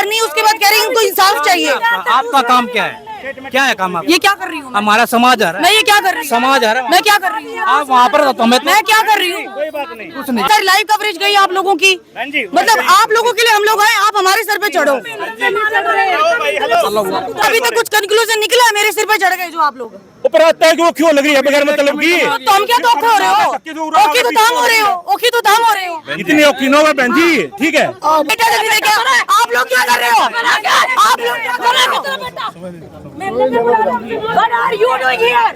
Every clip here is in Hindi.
तैयार नहीं, उसके बाद कह रही हैं उनको इंसाफ चाहिए। आपका काम क्या है? क्या है काम आपका? ये क्या कर रही हूँ? हमारा समाज आ रहा मैं है, ये क्या कर रही हूँ? समाज आ रहा है। मैं क्या कर रही हूँ? आप वहाँ पर तो हमें मैं क्या कर रही हूँ? कोई बात नहीं, कुछ नहीं। सर लाइव कवरेज गई आप लोगों की, मतलब आप लोगों के लिए हम लोग आए, आप हमारे सर पे चढ़ो। अभी तक कुछ कंक्लूजन निकला है, मेरे सिर पे चढ़ गए जो आप लोग। ऊपर आता है कि वो क्यों लग रही है बगैर मतलब की? तो हम क्या तो हो रहे हो? ओखी तो दाम हो रहे हो, ओखी तो दाम हो रहे हो। इतनी औकीनो है बहन जी, ठीक है। बेटा देखिए क्या आप लोग क्या कर रहे हो? आप लोग क्या कर रहे हो? What are you doing here?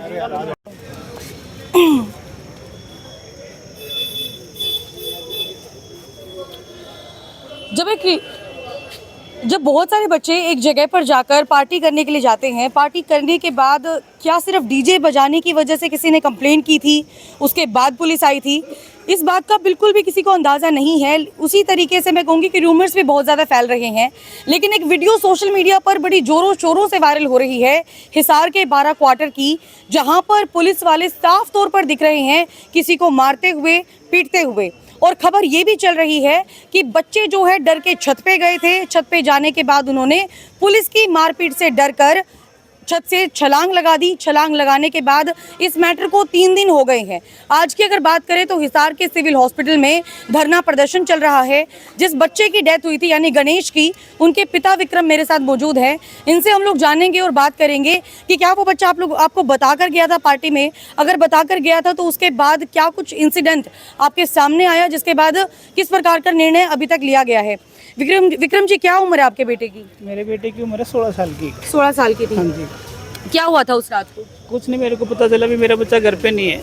जब बहुत सारे बच्चे एक जगह पर जाकर पार्टी करने के लिए जाते हैं, पार्टी करने के बाद क्या सिर्फ डीजे बजाने की वजह से किसी ने कंप्लेंट की थी, उसके बाद पुलिस आई थी, इस बात का बिल्कुल भी किसी को अंदाज़ा नहीं है। उसी तरीके से मैं कहूँगी कि रूमर्स भी बहुत ज़्यादा फैल रहे हैं, लेकिन एक वीडियो सोशल मीडिया पर बड़ी ज़ोरों शोरों से वायरल हो रही है हिसार के 12 क्वार्टर की, जहाँ पर पुलिस वाले साफ तौर पर दिख रहे हैं किसी को मारते हुए, पीटते हुए। और खबर ये भी चल रही है कि बच्चे जो है डर के छत पे गए थे, छत पे जाने के बाद उन्होंने पुलिस की मारपीट से डरकर छत से छलांग लगा दी। छलांग लगाने के बाद इस मैटर को 3 दिन हो गए हैं। आज की अगर बात करें तो हिसार के सिविल हॉस्पिटल में धरना प्रदर्शन चल रहा है। जिस बच्चे की डेथ हुई थी यानी गणेश की, उनके पिता विक्रम मेरे साथ मौजूद हैं। इनसे हम लोग जानेंगे और बात करेंगे कि क्या वो बच्चा आपको बताकर गया था पार्टी में, अगर बताकर गया था तो उसके बाद क्या कुछ इंसिडेंट आपके सामने आया, जिसके बाद किस प्रकार का निर्णय अभी तक लिया गया है। विक्रम जी, क्या उम्र है आपके बेटे की? मेरे बेटे की उम्र है 16 साल की। 16 साल की थी। हाँ जी। क्या हुआ था उस रात को? कुछ नहीं, मेरे को पता चला भी मेरा बच्चा घर पे नहीं है।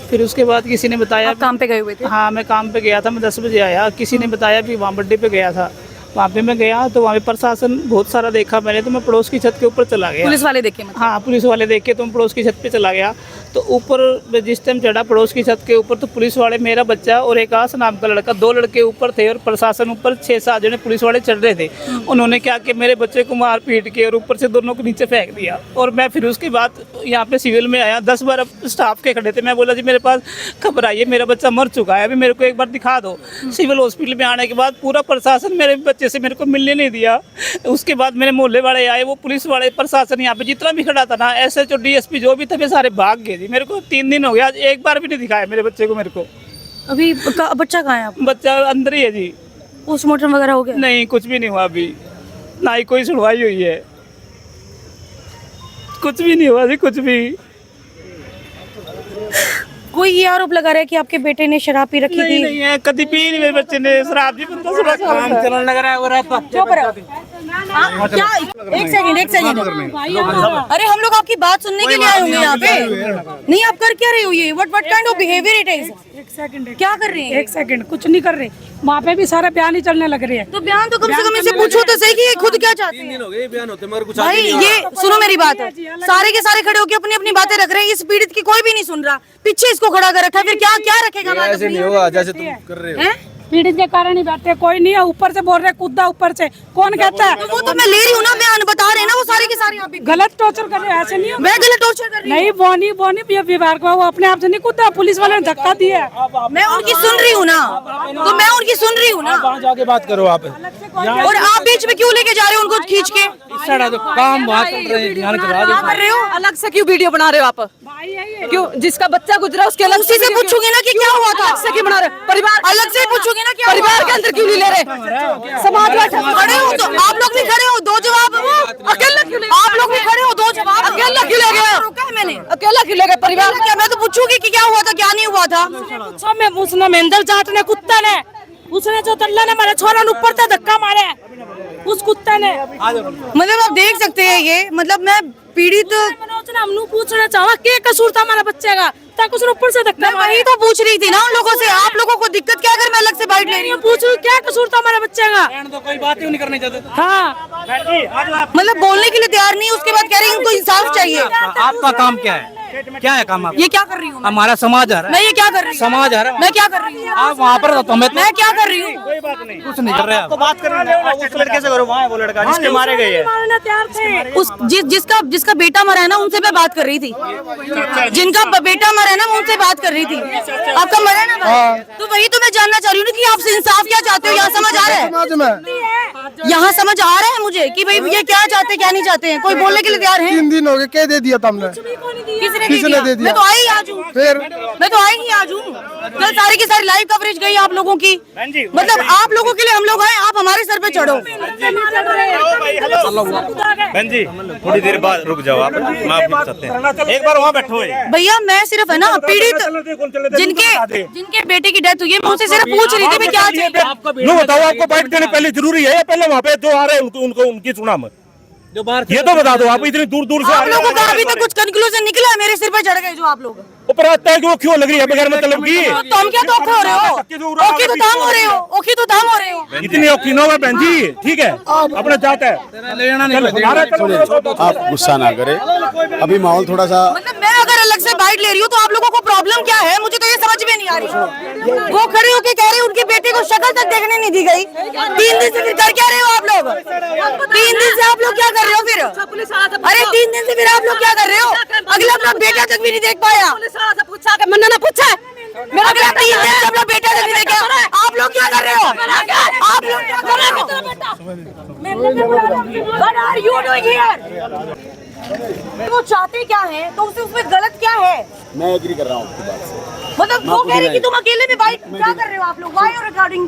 फिर उसके बाद किसी ने बताया। आप काम पे गए हुए थे? हाँ, मैं काम पे गया था, मैं 10 बजे आया। किसी ने बताया भी वहाँ बर्थडे पे गया था। वहाँ पे मैं गया तो वहाँ पे प्रशासन बहुत सारा देखा मैंने, तो मैं पड़ोस की छत के ऊपर चला गया। पुलिस वाले देखे मतलब? हाँ, पुलिस वाले देख के तो मैं पड़ोस की छत पे चला गया। तो ऊपर जिस टाइम चढ़ा पड़ोस की छत के ऊपर, तो पुलिस वाले, मेरा बच्चा और एक आस नाम का लड़का, 2 लड़के ऊपर थे और प्रशासन ऊपर 6-7 जने पुलिस वाले चढ़ रहे थे। उन्होंने क्या कि मेरे बच्चे को मार पीट के और ऊपर से दोनों को नीचे फेंक दिया। और मैं फिर उसके बाद यहाँ पे सिविल में आया, 10-12 स्टाफ के खड़े थे। मैं बोला जी मेरे पास खबर आई है, मेरा बच्चा मर चुका है, अभी मेरे को एक बार दिखा दो। सिविल हॉस्पिटल में आने के बाद पूरा प्रशासन मेरे बच्चे से मेरे को मिलने नहीं दिया। उसके बाद मेरे मोहल्ले वाले आए, वो पुलिस वाले, प्रशासन यहाँ पे जितना भी खड़ा था ना, SHO DSP जो भी थे, वे सारे भाग गए जी। मेरे को 3 दिन हो गया, एक बार भी नहीं दिखाया मेरे बच्चे को। मेरे को अभी बच्चा कहाँ है आपका? बच्चा अंदर ही है जी। पोस्टमार्टम वगैरह हो गया? नहीं, कुछ भी नहीं हुआ अभी, ना ही कोई सुनवाई हुई है, कुछ भी नहीं हुआ जी, कुछ भी। कोई ये आरोप लगा रहा है कि आपके बेटे ने शराब पी रखी थी? नहीं है, कभी पी नहीं मेरे बच्चे ने शराब जी। काम चलने लग रहा है और क्या? एक सेकंड। अरे हम लोग आपकी बात सुनने के लिए आए होंगे यहाँ पे। नहीं, आप कर क्या रहे हो ये? What kind of behaviour it is? एक सेकंड, क्या कर रहे हैं? एक सेकंड, कुछ नहीं कर रहे। वहाँ पे भी सारा बयान ही चलने लग रहे हैं। तो बयान तो कम से कम इनसे पूछो तो सही कि ये खुद क्या चाहते हैं। बयान होते मगर कुछ भाई ये सुनो मेरी बात, सारे के सारे खड़े होकर अपनी अपनी बातें रख रहे हैं, इस पीड़ित की कोई भी नहीं सुन रहा, पीछे इसको खड़ा कर रखा है, फिर क्या रखेगा बात? ऐसे नहीं होगा जैसे तुम कर रहे हो। पीड़ित के कारण ही बैठे, कोई नहीं है। ऊपर से बोल रहे कूदा ऊपर से, कौन कहता है? वो तो मैं ले रही हूँ ना, बयान बता रहे हैं ना वो सारे के सारे। आप गलत टॉर्चर कर रहे हैं, ऐसे नहीं। मैं गलत टॉर्चर कर रही हूँ? नहीं, वो नहीं विभाग को, वो अपने आप से नहीं कूदा, पुलिस वाले ने धक्का दिया। मैं उनकी सुन रही हूँ ना, तो मैं उनकी सुन रही हूँ ना। वहाँ जाके बात करो आप। और आप बीच में क्यों लेके जा रहे हो उनको खींच के? काम वहाँ कर रहे हैं, ध्यान करा दो। कर रहे हो अलग से क्यों वीडियो बना रहे हो आप? क्यों? जिसका बच्चा गुजरा उसके अलग उसी से पूछूंगी ना कि क्या हुआ था। अलग से क्यों बना रहे हो? परिवार अलग से पूछूंगी ना, क्या परिवार के अंदर क्यों नहीं ले रहे? समाज खड़े हो तो आप लोग भी खड़े हो, 2 जवाब। अकेला क्यों? आप लोग भी खड़े हो, 2 जवाब। अकेला क्यों ले गए? रोका है मैंने। अकेला क्यों ले गए? परिवार क्या मैं तो पूछूंगी कि क्या हुआ था, क्या नहीं हुआ था। उसने महेंद्र जाट ने, कुत्ता ने, उसने जो तल्ला ने मारे छोरा ऊपर से धक्का मारे उस कुत्ते ने। मतलब आप देख सकते हैं ये, मतलब मैं पीड़ित हम पूछना चाहा क्या कसूर था हमारा बच्चे का, तक उसने ऊपर से धक्का मारा। वही तो पूछ रही थी ना उन लोगों से, आप लोगों को दिक्कत क्या अगर मैं अलग से बाइट ले रही हूँ? पूछो क्या कसूर था हमारे बच्चे का। तो कोई बात ही नहीं करनी चाहते। हाँ, मतलब बोलने के लिए तैयार नहीं, उसके बाद कह रही हैं उनको इंसाफ चाहिए। आपका काम क्या है? क्या है काम आपका? ये क्या कर रही हूँ? हमारा समाज आ रहा मैं है, ये क्या कर रही हूँ? समाज आ रहा है। मैं क्या कर रही हूँ? आप वहाँ पर तो हमें मैं क्या कर रही हूँ? कुछ नहीं कर रहे आप। बात करना उस लड़के से करो, वहाँ है वो लड़का जिसके मारे गए हैं। मारना तैयार थे। उस जिसका बेटा मरा है ना, उनसे मैं बात कर रही थी। जिनका बेटा मरा है ना, मैं उनसे बात कर रही थी। आपका मरा है ना भाई? तो वही तो मैं जानना चाह रही हूँ कि आपसे इंसाफ क्या चाहते हो, यहाँ समझ आ रहा है? यहाँ समझ आ रहा है मुझे कि भाई ये क्या चाहते हैं क्या नहीं चाहते हैं, कोई बोलने के लिए तैयार है? 3 दिन हो गए, क्या दे दिया तुमने? किसने दे दिया? मैं तो आई आज हूँ, फिर मैं तो आई ही आज हूँ। कल सारी की सारी लाइव कवरेज गई आप लोगों की, मतलब आप लोगों के लिए हम लोग आए, आप हमारे सर पे चढ़ो। बहन जी थोड़ी देर बाद रुक जाओ आप, माफ कर सकते हैं, एक बार वहाँ बैठो। भैया मैं सिर्फ है ना पीड़ित जिनके बेटे की डेथ हुई है, मैं उनसे सिर्फ पूछ रही थी भी क्या चाहिए। लो बताओ, आपको बाइट देने पहले जरूरी है या पहले वहाँ पे जो आ रहे हैं उनको उनकी सुना मत? जो बाहर ये तो बता दो, आप इतनी दूर दूर से आ आप रहे लोगों का अभी हो, तक कुछ कंक्लूजन निकला है? मेरे सिर पे चढ़ गए जो आप लोग। ऊपर आता है कि वो क्यों लग रही है बगैर मतलब की? तो हम क्या तो हो रहे हो, ओखी तो दाम हो रहे हो, ओखी तो दाम हो रहे हो। इतनी औखी ना हो बहन जी, ठीक है अपना चाहता है लेना नहीं। आप गुस्सा ना करें, अभी माहौल थोड़ा सा। मतलब मैं अगर अलग से बाइट ले रही हूँ तो आप लोगों को प्रॉब्लम क्या है, मुझे तो ये समझ में नहीं आ रही। वो खड़े होके कह रहे हैं उनके बेटे को शक्ल तक देखने नहीं दी गई। 3 दिन से फिर कर क्या रहे हो आप लोग? 3 दिन से आप लोग क्या कर रहे हो फिर? अरे 3 दिन से फिर आप लोग क्या कर रहे हो? अगला अपना बेटा तक भी नहीं देख पाया। मन्ना ना पूछा मेरा अगला 3 दिन से अपना बेटा तक नहीं देखा। आप लोग क्या कर रहे हो? आप लोग क्या कर रहे हो? What are you doing here? वो चाहते क्या है तो उसमें गलत क्या है? मैं एग्री कर रहा हूँ आपकी बात से। मतलब वो कह रहे कि तुम अकेले में बाइट क्या कर रहे हो आप लोग? Why you recording?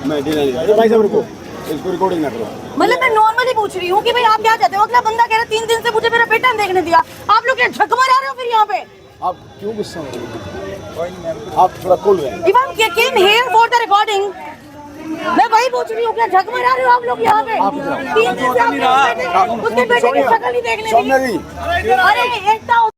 मैं डिनाई नहीं कर भाई साहब, रुको, इसको रिकॉर्डिंग ना करो। मतलब मैं नॉर्मली पूछ रही हूँ कि भाई आप क्या चाहते हो? अगला बंदा कह रहा है 3 दिन से मुझे मेरा बेटा नहीं देखने दिया। आप लोग क्या झक मार रहे हो फिर यहाँ पे? आप क्यों गुस्सा हो रहे हो? आप थोड़ा कूल रहें। If I came here for the recording, मैं वही पूछ रही हूँ क्या झक मार रहे हो आप लोग यहाँ पे? 3 दिन से आप उसके बेटे की शक्ल नहीं देखने दी। सौम्या जी, अरे एकता